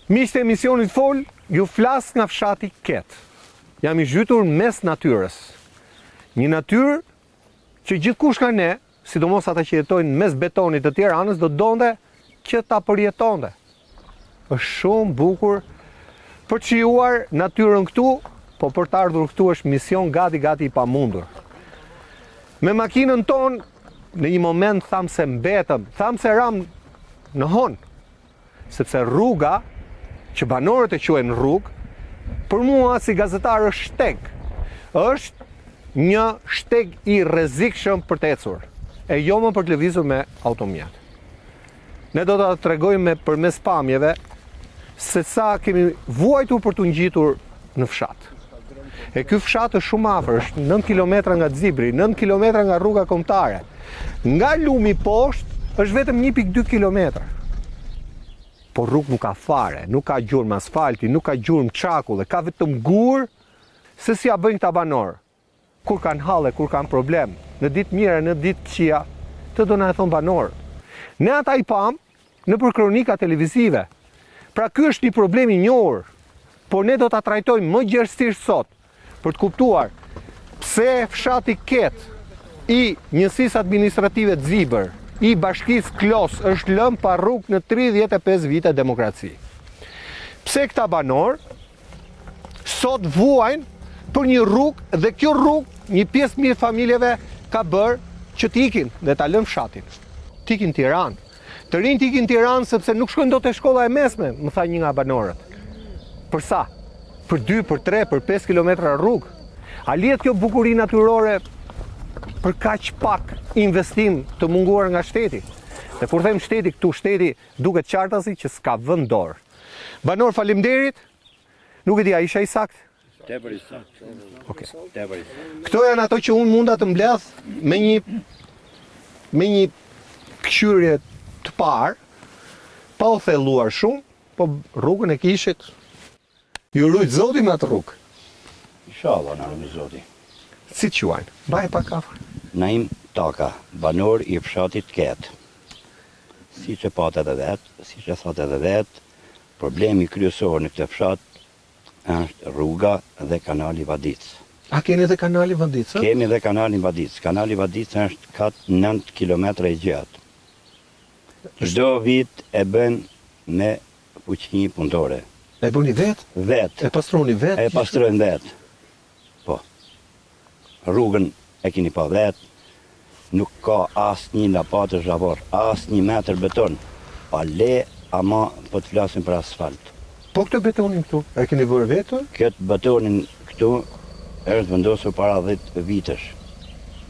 Miqtë e emisionit Fol, ju flas nga fshati Ket. Jam I zhytur mes natyrës. Një natyrë që gjithkush nga ne, sidomos ata që jetojnë mes betonit të Tiranës, do donte që ta përjetonte. Është shumë bukur për të shijuar natyrën këtu, po për të ardhur këtu është mision gati I pamundur. Me makinën tonë, në një moment thamë se mbetëm, thamë se ram në hon, sepse rruga, që banorët e quajnë rrugë, për mua si gazetar është shteg. Është një shteg I rrezikshëm për të ecur, e jo më për të lëvizur me automjet. Ne do ta tregojmë përmes pamjeve se sa kemi vuajtur për të ngjitur në fshat. E ky fshat është shumë afër, është 9 kilometra nga Zibri, 9 kilometra nga rruga kombëtare. Nga lumi poshtë është vetëm 1.2 kilometra. Po rrugë nuk ka fare, nuk ka gjurmë asfalti, nuk ka gjurmë çakulle, ka vetëm gur, se si ja bëjnë këta banorë. Kur kanë halle, kur kanë problem, në ditë mira, në ditë këqija, të do na e thon banorë. Ne ata I pam nëpër kronika televizive. Pra ky është një problem I njohur, por ne do ta trajtojmë më gjerësisht sot për të kuptuar pse fshati Ket I njësisë administrative të Zibër, I bashkisë Klos është lënë pa rrugë në 35 vite demokraci. Pse këta banorë sot vuajnë për një rrugë dhe kjo rrugë një pjesë mirë familjeve ka bërë që t'ikin dhe ta lënë fshatin. T'ikin Tiranë. Të rinjt t'ikin Tiranë sepse nuk shkojnë dot te shkolla e mesme, më tha një nga banorët. Për sa? Për 2, për 3, për 5 kilometra rrugë. A lihet kjo bukuri natyrore për kaq pak investim të munguar nga shteti? Dhe kur them shteti, këtu shteti duket qartasi që s'ka vend dorë. Banor, faleminderit. Nuk e di, a isha I saktë? Tepër I saktë. Okej. Tepër I saktë. Këto janë ato që unë munda të mbledh me një këshyrje të parë, pa u thelluar shumë, po rrugën e kishit. Ju rujt Zoti me atë rrugë. Inshallah, në rëmë Zoti. Si quajnë? Baje pak afër. Naim Taka, banor I fshatit Ket. Si që pat edhe vetë, si që thot edhe vetë, problemi kryesor në këtë fshat është rruga dhe kanali Vadicë. A keni edhe kanali Vadicë? Kemi dhe kanalin Vadicë. Kanali Vadicë është 9 kilometra I gjatë. Çdo vit e bën me fuqi punëtore. E bëni vetë? Vetë. E pastroni vetë? E pastrojnë vetë. Po. Rrugën e keni pa vetë. Nuk ka asnjë lapatë zhavor, asnjë metër beton. Pa le, ama po të flasim për asfalt. Po këtë betonin këtu, e keni bërë vetë? Këtë betonin këtu është vendosur para 10 vitesh.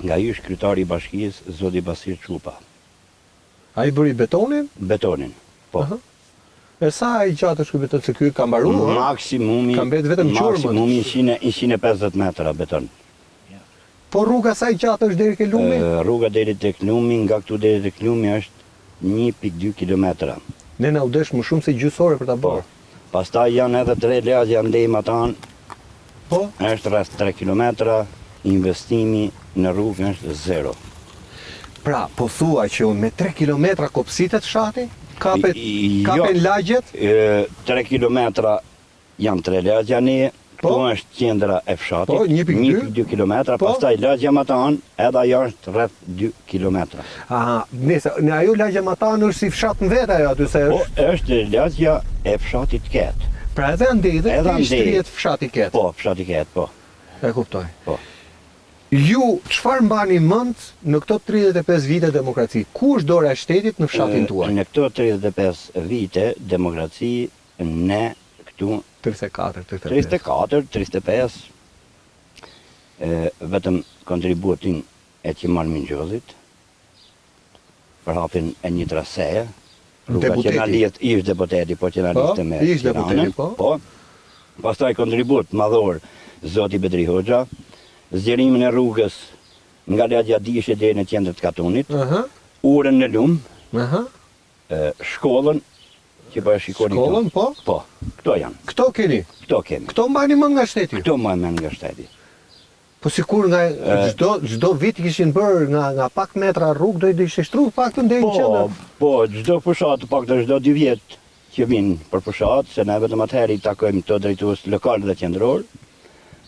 Nga ish kryetari I bashkisë, zoti Basir Çupa. A I bëri betonin? Betonin. Po. Aha. E sa I gjatë është ky beton, se ky ka mbaruar? Maksimumi. Ka mbet vetëm gjurmët. Maksimumi 150 metra beton. Po rruga sa I gjatë është deri ke lumi? Rruga deri tek lumi, nga këtu deri tek lumi është 1.2 kilometra. Ne na u desh më shumë se gjysore për ta bërë. Pastaj janë edhe 3 lagje ndej atan. Po? Është rreth 3 kilometra, investimi në rrugë është 0. Pra, po thua që unë me 3 kilometra kopsitet fshati? Kapen lagjet? 3 kilometra janë 3 lagja ne, Po? këtu është qendra e fshatit, Po, 1.2 kilometra, Po? pastaj lagja më tanë, edhe ajo është rreth 2 kilometra. Aha, në ajo lagja matan është si fshat në vetë ajo aty se Po, është lagja e fshatit Ket. Pra edhe andej dhe Edhe ti andej. shtrihet fshati Ket. Po, fshati Ket, po. E kuptoj. Po. Ju çfarë mbani mend në këto 35 vite demokraci? Ku është dora e shtetit në fshatin tuaj? Në këto 35 vite demokraci ne këtu 34, 35, vetëm kontributin e Qimar Mingjozit për hapin e një traseje, rruga që na lihet ish deputeti, po që na lidhte me ish deputeti, po. Po. Pastaj kontribut madhor zoti Bedri Hoxha, zgjerimin e rrugës nga lagja Dishe deri në qendër të Katunit, urën në lum, shkollën që po e shikoni këtu. Shkollën, po? Po, këto janë. Këto keni? Këto kemi. Këto mbani mend nga shteti? Këto mbani mend nga shteti. Po sikur nga çdo vit kishin bërë nga pak metra rrugë do i ishin shtruar paktën deri në qendër. Po, çdo fushat paktën çdo 2 vjet që vinë për fushat, se ne vetëm atëherë i takojmë të drejtues lokal dhe qendror,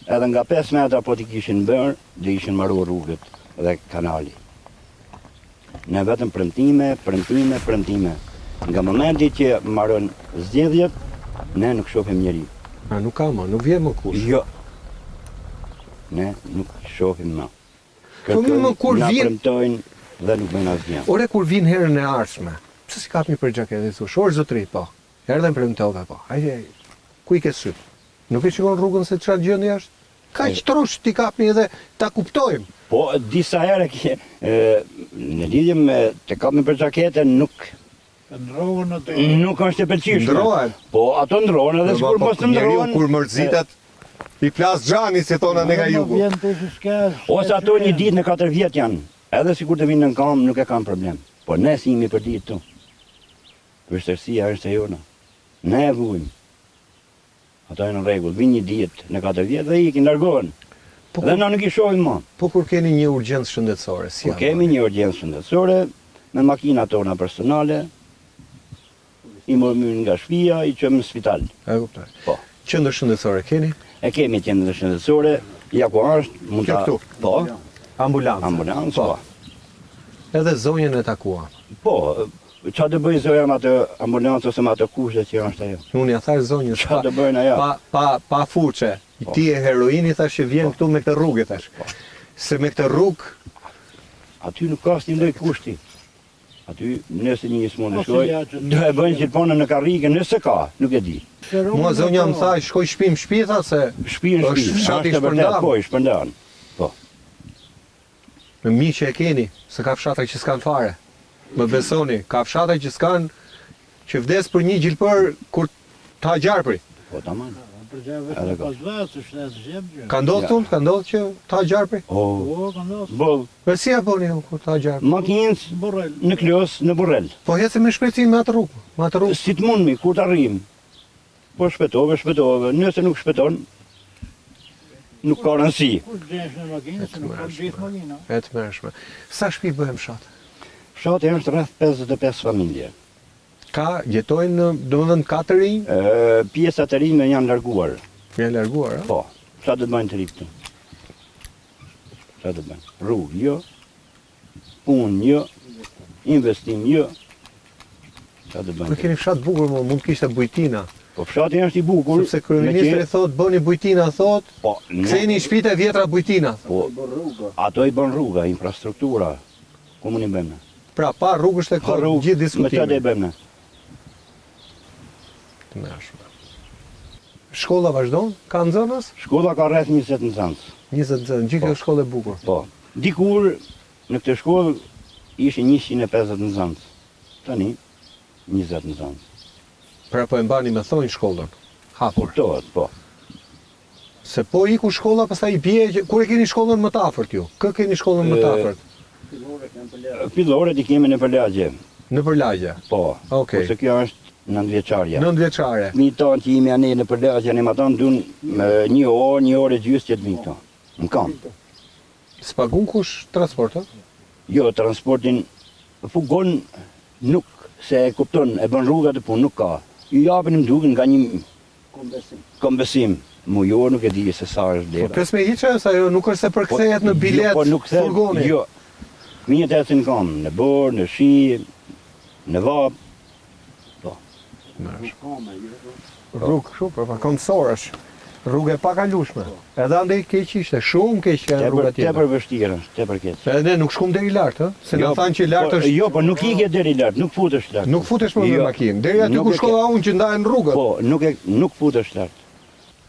edhe nga 5 metra po t'i kishin bërë, dhe ishin marrur rrugët dhe kanali. Ne vetëm premtime. Nga momenti që marrën zgjedhjet, ne nuk shohim njeri. Nuk ka më, nuk vjen më kush. Jo. Ne nuk shohim më. Po mirë, më kur na vjen- premtojnë dhe nuk bëjnë asgjë. Ore kur vin herën e ardhshme, pse si kapni për xhaketë i thosh, "Orë zotri, po." Erdhën premtove, po. Hajde, ku i ke syt? Nuk e shikon rrugën se çfarë gjendje është? Kaq trosh ti kapni edhe ta kuptojmë. Po, disa herë në lidhje me të kapmi për xhaketën nuk është e pëlqyeshme. Ndrohen. Po, ato ndrohen edhe sikur mos të ndrohen. Kur mërzitet, i plas xhani si thona ne nga jugu. Ose ato një ditë në 4 vjet janë. Edhe sikur të vinë në kam, nuk e kam problem. Po ne si jemi për ditë tu. Vështërsia është e jona. Ne e vujmë. Ato e në rregull, vinë një ditë në 4 vjet dhe ikin, largohen. Po Dhe na nuk i shohim më. Po kur keni një urgjencë shëndetësore, si Po kemi një urgjencë shëndetësore me makinat tona personale, i morëm nga shtëpia, i çojmë në spital. E kuptoj. Po. Qendër shëndetësore keni? E kemi qendër shëndetësore, ja ku është, mund Kjo ta. këtu? Po, Ambulancë. ambulancë, Po. po. Edhe zonjën e takuam. Po, çfarë të bëjë zoja me atë ambulancë ose me atë kushte që është ajo? Unë ja thash zonjës, Çfarë të bëjnë ajo? pa fuçe. Po. Ti e heroini thash që vjen këtu me këtë rrugë thash. Se me këtë rrugë Aty nuk ka asnjë lloj kushti. Aty nëse një smund të shkoj, do e bëjnë që të ponën në karrike, nëse ka, nuk e di. mua zonja më tha shkoj shtëpi tha se Shtëpi në Është shtëpi. fshati është e vërtet, shpërndan. Po, i shpërndan. Po. me miqe e keni, se ka fshatra që s'kan fare. Më besoni, ka fshatra që s'kan që vdes për një gjilpër kur ta gjarpri. Po tamam. Ka ndodhur thunë, ka ndodhur që ta gjarpri? O, boll, Po si apo ne kur ta gjarpri? makinës në Klos, në Borrell. Po hecë me shpejtësinë me atë rrugë, me atë rrugë. Si të mund mi, kur të arrim? Po shpetove, nëse nuk shpeton, nuk ka rëndësi. E të mërshme. Sa shtëpi bëhem fshat? Fshati është rreth 55 familje. Ka, jetojnë, domethënë 4 rinj? Pjesat e rime janë larguar. Janë larguar, a? Po, sa do të bëjnë të ri këtu? Sa do të bëjnë? Rrugë, jo. Punë, jo. Investim, jo. Sa do të Po bëjnë? keni fshat bukur, mo, mund të kishte bujtina. Po fshati është i bukur. Sepse kryeministri thot, bëni bujtina, thot, Po, ktheni shtëpitë e vjetra bujtina. Po, ato i bën rruga, infrastruktura. Ku mund i bëjmë? Pra, pa rrugë është e Pa kohë, rrugë, gjithë me çfarë do i diskutime. bëjmë? Të mërshme. Shkolla vazhdon? Ka nxënës? Shkolla ka rreth 20 nxënës. 20 nxënës, gjithë kjo shkollë e bukur. Po. Dikur në këtë shkollë ishin 150 nxënës. Tani 20 nxënës. Pra po e mbani me thonjë shkollën. Hapur. Kuptohet, po. Se po iku shkolla, pastaj i bie që kur e keni shkollën më të afërt ju? Kë keni shkollën më të afërt? Filloret i kemi në Përlagje. Në Përlagje. Po. Okej. Ose kjo është 9 vjeçarja. 9 vjeçare. Fëmijët tanë që jemi anë në Përlagje, ne atan dun një orë gjysë që të vinë këto. Në kam. S'pagun kush transport, ë? Jo, transportin fugon nuk se e kupton, e bën rrugat e punë, nuk ka. I japin më duken nga një kombesim. Mu jo nuk e di se sa është Po lera. 15 hiqe, sa jo nuk është se përkthehet në bilet Jo, po nuk the, furgoni. jo. Fëmijët ecin kam, në borë, në shi, në vap. Rrugë kështu, po kontësorësh. Rrugë e pakalueshme. Edhe andej keq ishte, shumë keq janë rrugat tjera. Tepër vështirë, tepër keq. Edhe ne nuk shkum deri lart, ë? Se na thanë që lart është. Jo, po nuk ike deri lart, nuk futesh lart. Nuk futesh më me Jo, makinë. Deri aty nuk ku e ke. shkova unë që ndahen rrugët. Po, nuk futesh lart.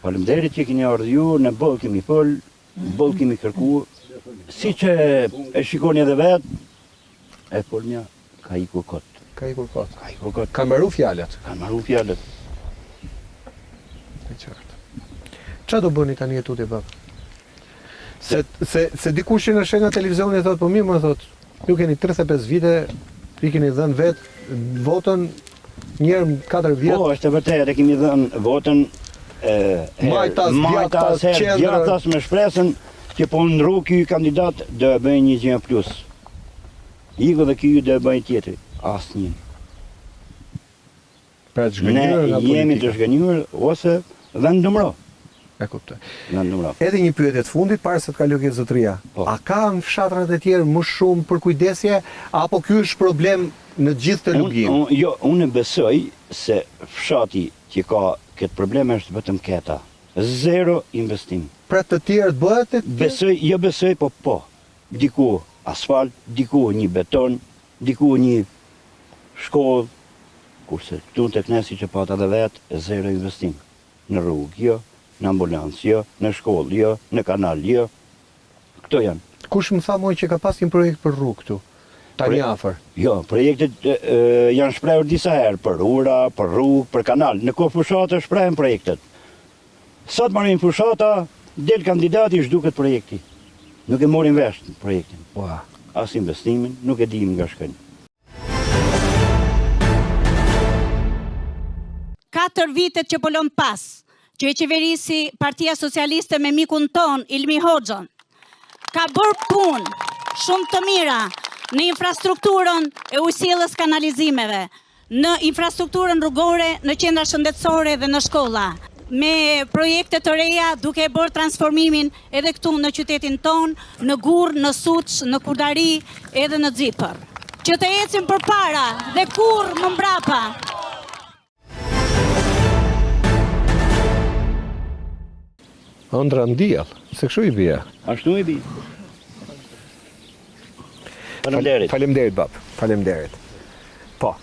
Faleminderit që keni ardhur ju, në boll kemi fol, boll kemi kërkuar. Siç e shikoni edhe vet, e folmja ka ikur kot. Ka ikur kot. Ka ikur kot. Ka mbaru fjalët. Kanë marrë fjalët. E qartë. Çfarë do bëni tani këtu ti bab? Se dikush që na sheh nga televizioni thot, po mirë më thot, ju keni 35 vite, i keni dhënë vet votën një herë 4 vjet. Po, është e vërtetë, e kemi dhënë votën Majtas, djathtas, qendrë. djathtas me shpresën që po ndru ky kandidat do e bëjë një gjë plus. Iko dhe ky do e bëjë tjetri. Asnjë. Pra të zhgënjur nga jemi të politika. zhgënjur ose vend numëro. E kuptoj. Vend numëro. Edhe një pyetje të fundit para se të kaloj ke zotëria. Po. A ka në fshatrat e tjerë më shumë për kujdesje apo ky është problem në gjithë të Lugim? Unë besoj se fshati që ka këtë problem është vetëm keta. Zero investim. Pra të tjerë bëhet e tjerë? Besoj, po. Diku asfalt, diku një beton, diku një shkollë, kurse këtu të knesi që pata dhe vetë, zero investim. Në rrugë, jo, në ambulancë, jo, në shkollë, jo, në kanal, jo. Këto janë. Kush më tha moj që ka pas një projekt për rrugë këtu? Tani afër. Jo, projektet janë shprehur disa herë, për ura, për rrugë, për kanal. Në kohë fushata shprehen projektet. Sot marrin fushata, del kandidati zhduket projekti. Nuk e morin vesh projektin. Ua. As investimin, nuk e dim nga shkën. 4 vitet që polon pas, që e qeverisi Partia Socialiste me mikun ton, Ilmi Hoxhën, ka bërë punë shumë të mira në infrastrukturën e ujësillës kanalizimeve, në infrastrukturën rrugore, në qendra shëndetësore dhe në shkolla, me projekte të reja duke bërë transformimin edhe këtu në qytetin ton, në Gurrë, në Suç, në Kurdari, edhe në Xipër. Që të ecim përpara dhe kurrë më mbrapa. Ëndra ndjell, se kështu i bie. Ashtu i bi. Faleminderit. Faleminderit bab. Faleminderit. Po.